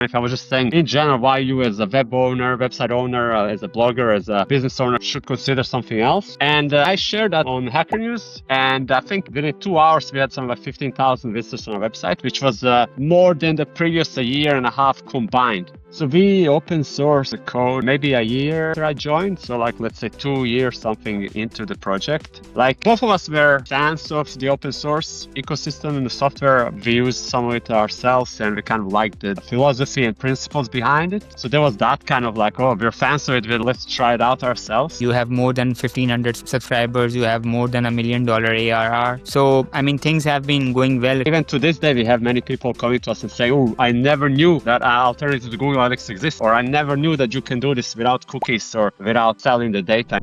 If I was just saying in general why you as a web owner, website owner, as a blogger, as a business owner should consider something else. And I shared that on Hacker News. And I think within 2 hours, we had something like 15,000 visitors on our website, which was more than the previous a year and a half combined. So we open source the code maybe a year after I joined. So like, let's say 2 years something into the project. Like both of us were fans of the open source ecosystem and the software. We used some of it ourselves and we kind of liked the philosophy and principles behind it. So there was that kind of like, oh, we're fans of it, but let's try it out ourselves. You have more than 1,500 subscribers. You have more than $1 million ARR. So, I mean, things have been going well. Even to this day, we have many people coming to us and saying, oh, I never knew that alternative to Google Analytics exists, or I never knew that you can do this without cookies or without selling the data.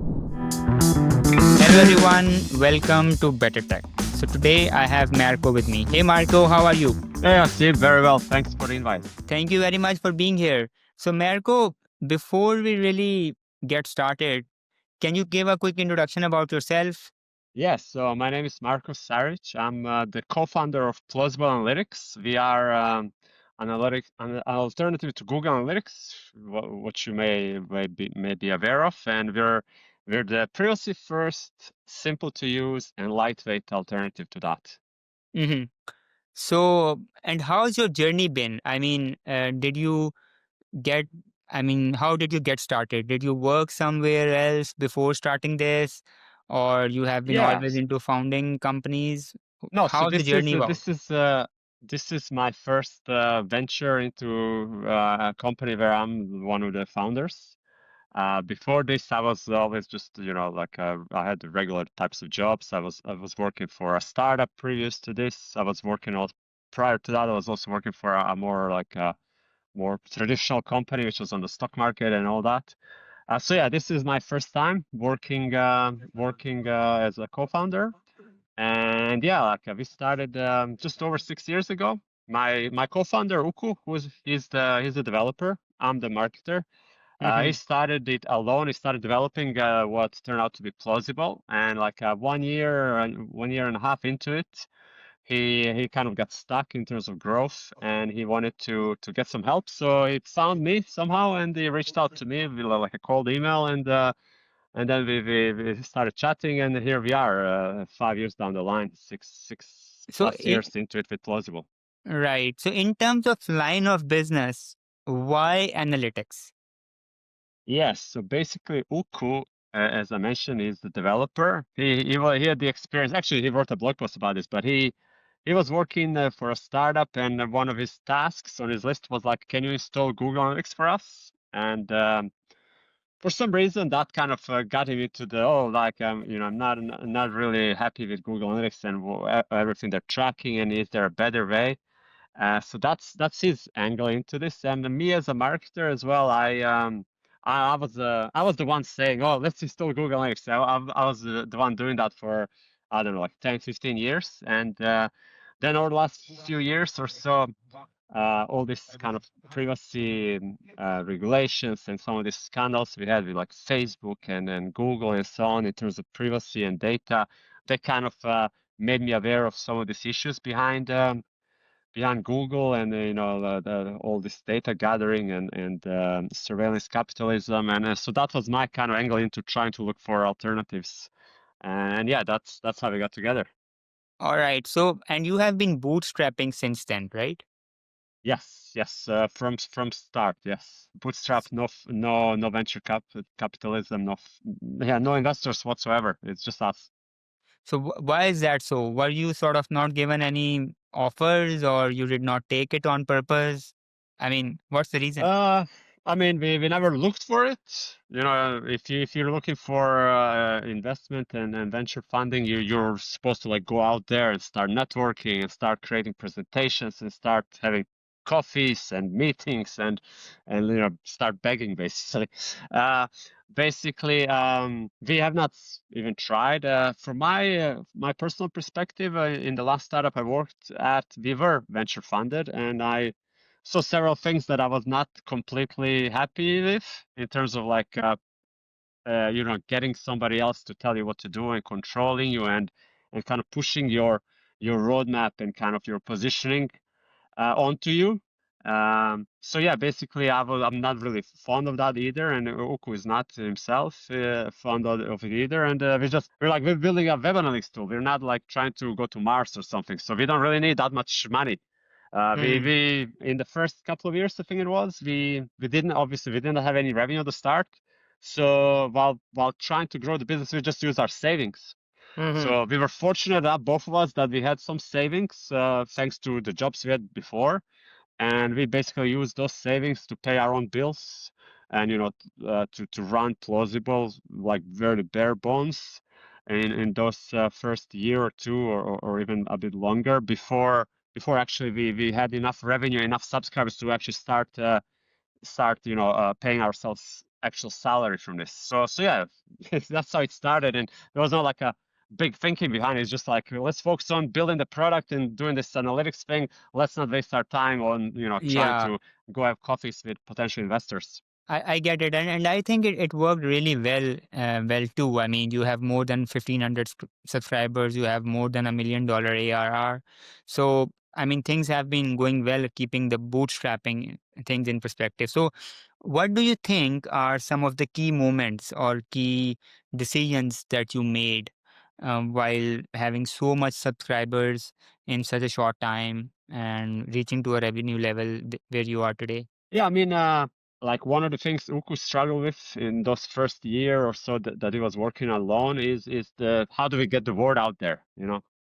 Hello everyone, welcome to BetterTech. So today I have Marko with me. Hey Marko, how are you? Yeah, Steve, very well. Thanks for the invite. Thank you very much for being here. So Marko, before we really get started, can you give a quick introduction about yourself? Yes, so my name is Marko Saric. I'm the co-founder of Plausible Analytics. We are an alternative to Google Analytics, what you may be aware of, and we're the privacy first, simple to use, and lightweight alternative to that. Mm-hmm. So, and how's your journey been? I mean, how did you get started? Did you work somewhere else before starting this, or you have been always Yes. into founding companies? No, so How's the journey about? this is my first venture into a company where I'm one of the founders. Before this, I was always just, like I had the regular types of jobs. I was working for a startup previous to this. Prior to that, I was also working for a more like a more traditional company, which was on the stock market and all that. So yeah, this is my first time working as a co-founder. And yeah, like we started just over 6 years ago. My co-founder Uku, he's the developer. I'm the marketer. He Mm-hmm. started it alone. He started developing what turned out to be Plausible, and like 1 year and a half into it, he kind of got stuck in terms of growth, and he wanted to get some help. So he found me somehow, and he reached out to me with like a cold email, and then we started chatting, and here we are, 5 years down the line, six So, plus years into it with Plausible. right. So, in terms of line of business, why analytics? Yes, so basically Uku, as I mentioned, is the developer. He had the experience. Actually, he wrote a blog post about this, but he was working for a startup, and one of his tasks on his list was like, "Can you install Google Analytics for us?" And for some reason, that kind of got him into the like I'm not really happy with Google Analytics and everything they're tracking, and is there a better way? So that's his angle into this, and me as a marketer as well. I was the one saying, "Oh, let's install Google Analytics." I was the one doing that for I don't know, like 10, 15 years, and then over the last few years or so, all this kind of privacy regulations and some of these scandals we had with like Facebook and Google and so on in terms of privacy and data, they kind of made me aware of some of these issues behind Google and all this data gathering and surveillance capitalism, and so that was my kind of angle into trying to look for alternatives, and yeah, that's how we got together. All right. So, and you have been bootstrapping since then, right? Yes, from start, yes. Bootstrap, no venture capitalism, no investors whatsoever. It's just us. So, why is that so? Were you sort of not given any offers, or you did not take it on purpose? I mean, what's the reason? Uh, I mean, we never looked for it. If you're looking for investment and venture funding, you're supposed to like go out there and start networking and start creating presentations and start having coffees and meetings and start begging basically. Uh, we have not even tried. From my personal perspective, in the last startup I worked at, we were venture funded, and I saw several things that I was not completely happy with in terms of like getting somebody else to tell you what to do and controlling you and kind of pushing your roadmap and kind of your positioning onto you. So yeah, basically, I'm not really fond of that either, and Uku is not himself fond of it either. And we're building a web analytics tool. We're not like trying to go to Mars or something, so we don't really need that much money. Hmm. We in the first couple of years, I think it was, we didn't have any revenue to start. So while trying to grow the business, we just used our savings. Hmm. So we were fortunate that both of us that we had some savings thanks to the jobs we had before, and we basically use those savings to pay our own bills and to run plausible, like very bare bones in those first year or two, or even a bit longer before actually we had enough revenue, enough subscribers to actually start paying ourselves actual salary from this. So yeah, that's how it started, and there was not like a big thinking behind it. It's just like, let's focus on building the product and doing this analytics thing. Let's not waste our time on trying Yeah. to go have coffees with potential investors. I get it, and I think it worked really well too. I mean, you have more than 1,500 subscribers, you have more than $1 million ARR. So, I mean, things have been going well, keeping the bootstrapping things in perspective. So, what do you think are some of the key moments or key decisions that you made while having so much subscribers in such a short time and reaching to a revenue level where you are today? Yeah, I mean, like one of the things Uku struggled with in those first year or so that he was working alone is the how do we get the word out there?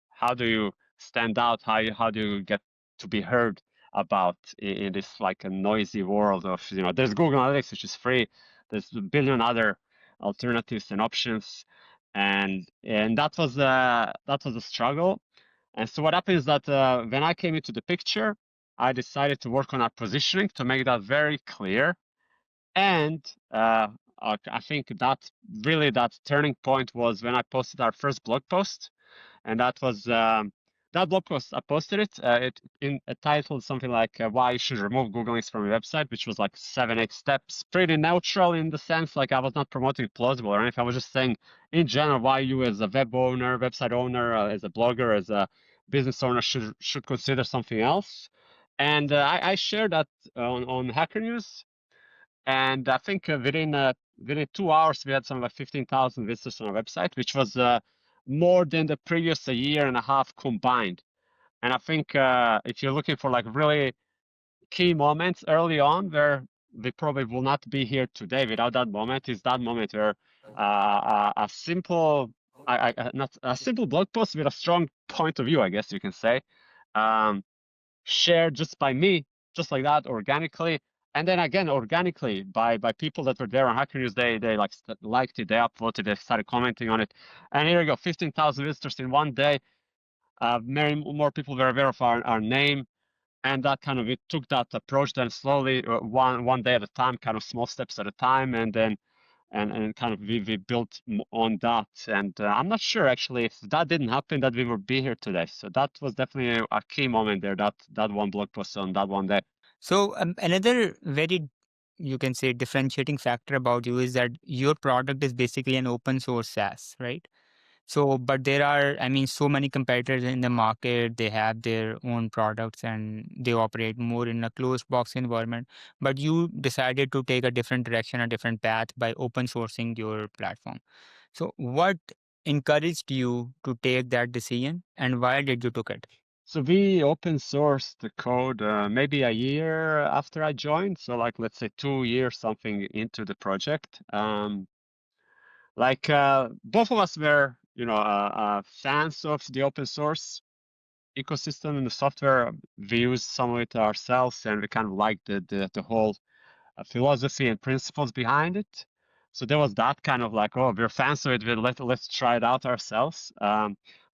How do you stand out? How do you get to be heard about in this like a noisy world of there's Google Analytics, which is free. There's a billion other alternatives and options, and that was a struggle. And so what happened is that when I came into the picture, I decided to work on our positioning to make that very clear. And I think that turning point was when I posted our first blog post, and that blog post. I posted it. It titled something like "Why you should remove Google Links from your website," which was like 7, 8 steps, pretty neutral in the sense like I was not promoting Plausible or anything. I was just saying in general why you as a web owner, website owner, as a blogger, as a business owner should consider something else. And I shared that on Hacker News, and I think within 2 hours we had something like 15,000 visitors on our website, which was more than the previous a year and a half combined. And I think if you're looking for like really key moments early on where we probably will not be here today without that moment, is that moment where a simple, not a simple blog post with a strong point of view, I guess you can say, um, shared just by me, just like that, organically. And then again, organically by people that were there on Hacker News, they like liked it, they upvoted, they started commenting on it. And here we go, 15,000 visitors in one day. Many more people were aware of our name. And that kind of, it took that approach then slowly, one day at a time, kind of small steps at a time. And then and kind of we built on that. And I'm not sure actually if that didn't happen that we would be here today. So that was definitely a key moment there, that one blog post on that one day. So another very, you can say, differentiating factor about you is that your product is basically an open source SaaS, right? So, but there are, I mean, so many competitors in the market. They have their own products and they operate more in a closed box environment. But you decided to take a different direction, a different path by open sourcing your platform. So, what encouraged you to take that decision, and why did you took it? So we open sourced the code maybe a year after I joined. So like let's say 2 years something into the project. Both of us were fans of the open source ecosystem and the software. We use some of it ourselves, and we kind of like the whole philosophy and principles behind it. So there was that kind of like, oh, we're fans of it. Let's try it out ourselves.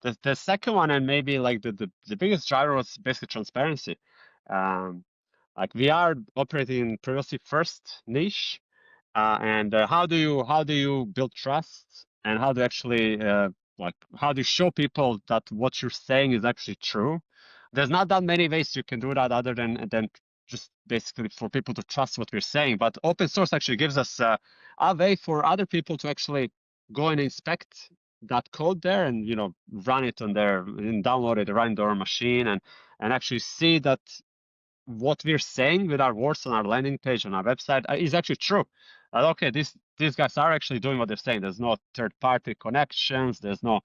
The second one, and maybe like the biggest driver, was basically transparency. Um, like we are operating in privacy first niche, and how do you build trust, and how do you actually how do you show people that what you're saying is actually true? There's not that many ways you can do that other than just basically for people to trust what we're saying. But open source actually gives us a way for other people to actually go and inspect that code there, and run it on their and download it, run it on their machine, and actually see that what we're saying with our words on our landing page on our website is actually true. Okay, these guys are actually doing what they're saying. There's no third-party connections. The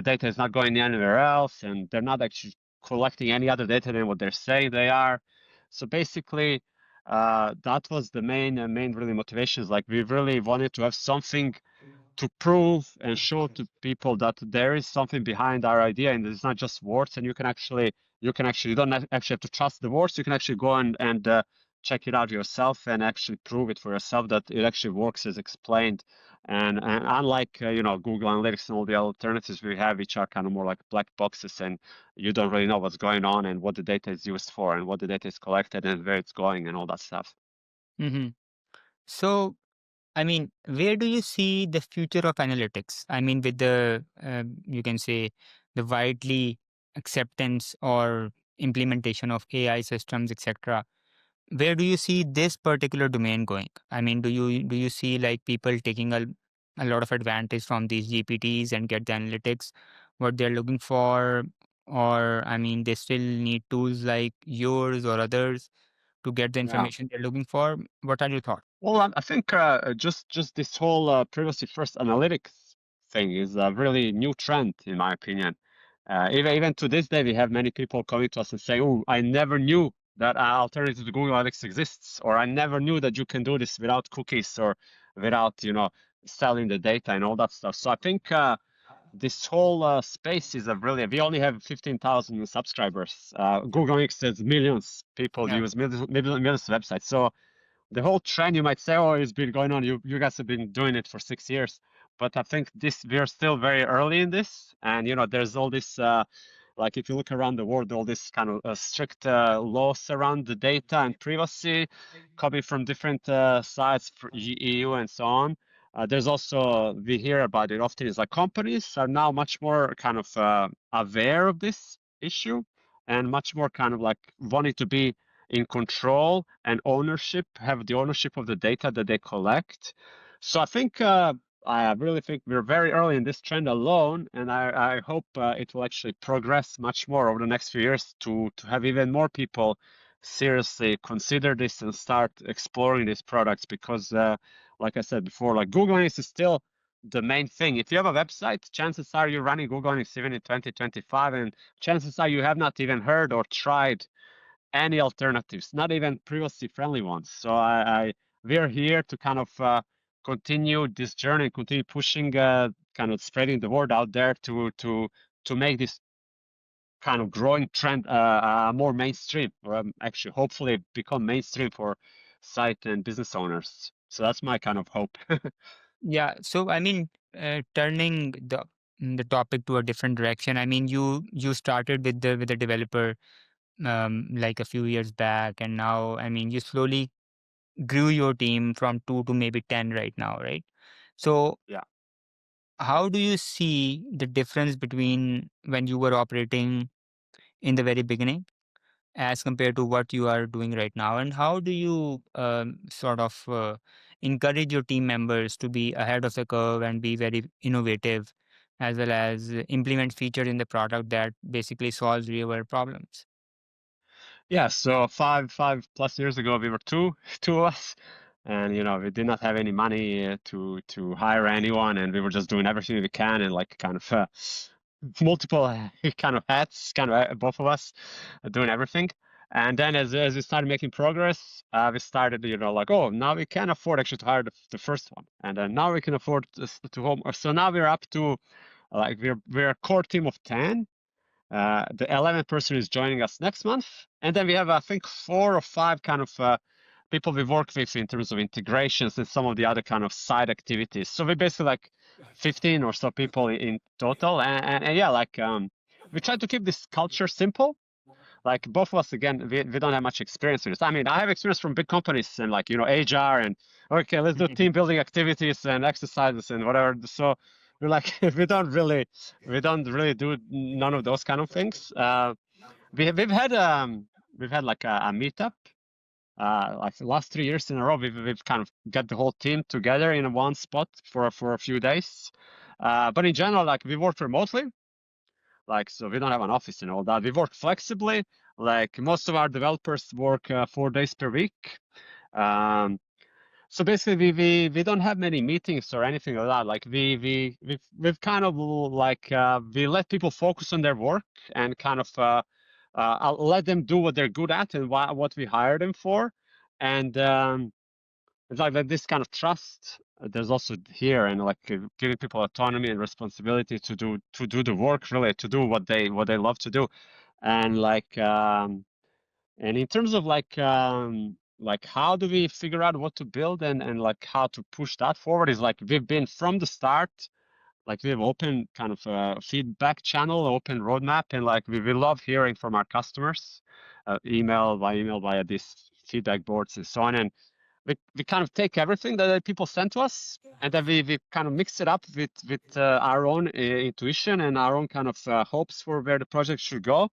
data is not going anywhere else, and they're not actually collecting any other data than what they're saying they are. So basically, that was the main really motivations. Like we really wanted to have something to prove and show to people that there is something behind our idea and it's not just words, and you don't actually have to trust the words. You can actually go and check it out yourself and actually prove it for yourself that it actually works as explained. And unlike Google Analytics and all the alternatives we have, which are kind of more like black boxes, and you don't really know what's going on and what the data is used for and what the data is collected and where it's going and all that stuff. Hmm. So, I mean, where do you see the future of analytics? I mean, with the, you can say, the widely acceptance or implementation of AI systems, etc. Where do you see this particular domain going? I mean, do you see like people taking a lot of advantage from these GPTs and get the analytics what they're looking for? Or, I mean, they still need tools like yours or others to get the Yeah. information they're looking for? What are your thoughts? Well, I think just this whole privacy first analytics thing is a really new trend, in my opinion. Even to this day, we have many people coming to us and saying, "Oh, I never knew that alternative to Google Analytics exists," or "I never knew that you can do this without cookies or without, selling the data and all that stuff." So I think this whole space is a really. We only have 15,000 subscribers. Google Analytics has millions. People Yeah. use millions of websites. So the whole trend you might say, oh, it's been going on. You guys have been doing it for 6 years, but I think we're still very early in this, and there's all this like if you look around the world, all this kind of strict laws around the data and privacy coming from different sides for EU and so on. There's also we hear about it often is like companies are now much more kind of aware of this issue and much more kind of like wanting to be in control and ownership, have the ownership of the data that they collect. So I really think we're very early in this trend alone, and I hope it will actually progress much more over the next few years to have even more people seriously consider this and start exploring these products because, like I said before, like Google Analytics is still the main thing. If you have a website, chances are you're running Google Analytics even in 2025, and chances are you have not even heard or tried any alternatives, not even privacy-friendly ones. So we're here to kind of continue this journey, continue pushing, kind of spreading the word out there to make this kind of growing trend more mainstream, or actually hopefully become mainstream for site and business owners. So that's my kind of hope. Yeah. So, I mean, turning the topic to a different direction. I mean, you started with the developer like a few years back, and now, I mean, you slowly grew your team from 2 to maybe 10 right now, right? So, Yeah. how do you see the difference between when you were operating in the very beginning as compared to what you are doing right now? And how do you sort of encourage your team members to be ahead of the curve and be very innovative, as well as implement features in the product that basically solves real world problems? Yeah, so five plus years ago, we were two of us, and we did not have any money to hire anyone, and we were just doing everything we can, and like kind of multiple kind of hats, kind of both of us doing everything. And then as we started making progress, we started, like, oh, now we can afford actually to hire the first one, and then now we can afford to home. So now we're up to like we're a core team of 10. The 11th person is joining us next month. And then we have, I think, 4 or 5 kind of people we work with in terms of integrations and some of the other kind of side activities. So we basically like 15 or so people in total. And yeah, like we try to keep this culture simple. Like both of us, again, we don't have much experience with this. I mean, I have experience from big companies and like, HR and okay, let's do team building activities and exercises and whatever. So we're like, we don't really do none of those kind of things. We've had like a meetup. Like the last 3 years in a row, we've kind of got the whole team together in one spot for a few days. But in general, like we work remotely, like so we don't have an office and all that. We work flexibly. Like most of our developers work 4 days per week. Um, so basically, we don't have many meetings or anything like that. Like we've kind of like we let people focus on their work and kind of I'll let them do what they're good at and what we hire them for, and it's like this kind of trust. There's also here and like giving people autonomy and responsibility to do the work, really to do what they love to do, and and in terms of like how do we figure out what to build and like how to push that forward is like we've been from the start, like we have open kind of feedback channel, open roadmap, and like we love hearing from our customers, email via these feedback boards and so on. And we kind of take everything that people send to us, and then we kind of mix it up with our own intuition and our own kind of hopes for where the project should go.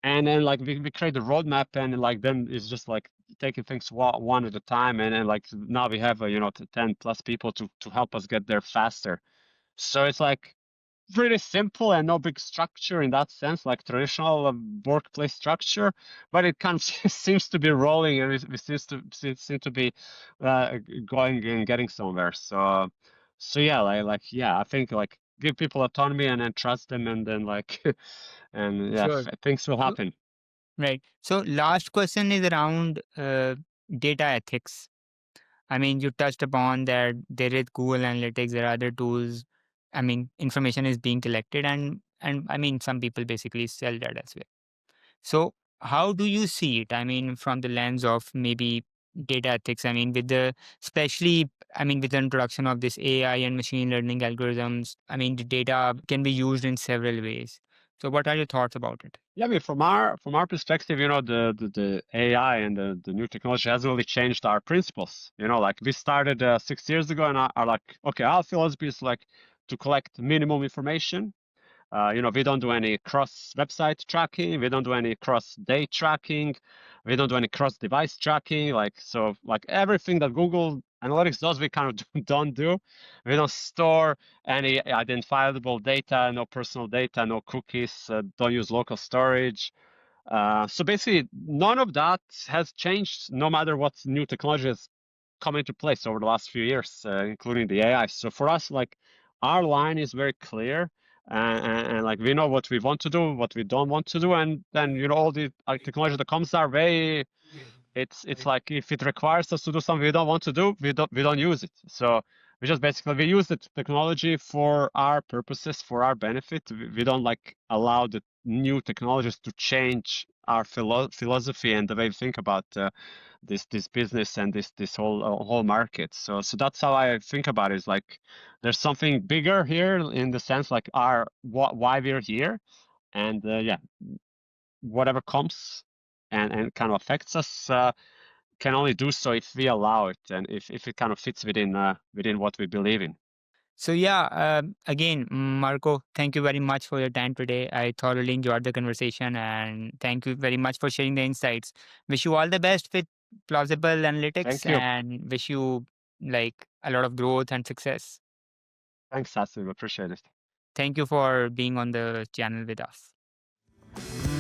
And then like we create a roadmap, and like then it's just like taking things one at a time, and then like now we have 10 plus people to help us get there faster. So it's like pretty simple and no big structure in that sense, like traditional workplace structure, but it kind of seems to be rolling, and we seem to be going and getting somewhere. So yeah, yeah, I think like give people autonomy and then trust them, and then like and yeah, Sure. things will So, happen. right. So last question is around data ethics. I mean, you touched upon that there is Google Analytics, there are other tools. I mean, information is being collected, and I mean, some people basically sell that as well. So, how do you see it? I mean, from the lens of maybe data ethics. I mean, especially, I mean, with the introduction of this AI and machine learning algorithms. I mean, the data can be used in several ways. So, what are your thoughts about it? Yeah, I mean, from our perspective, the AI and the new technology hasn't really changed our principles. Like we started 6 years ago, and are like, okay, our philosophy is like to collect minimum information. We don't do any cross website tracking. We don't do any cross day tracking. We don't do any cross device tracking. Like everything that Google Analytics does, we kind of don't do. We don't store any identifiable data, no personal data, no cookies, don't use local storage. So basically, none of that has changed, no matter what new technology has come into place over the last few years, including the AI. So for us, like our line is very clear, and like we know what we want to do, what we don't want to do, and then all the technology that comes our way, it's like if it requires us to do something we don't want to do, we don't use it. So we just basically we use the technology for our purposes, for our benefit. We don't like allow the new technologies to change our philosophy and the way we think about this business and this whole market. So that's how I think about it. Is like there's something bigger here in the sense like why we're here, and yeah, whatever comes and kind of affects us can only do so if we allow it and if it kind of fits within what we believe in. So yeah, again, Marco, thank you very much for your time today. I thoroughly enjoyed the conversation, and thank you very much for sharing the insights. Wish you all the best with Plausible Analytics, Thank you. and wish you like a lot of growth and success. Thanks, Asim. Appreciate it. Thank you for being on the channel with us.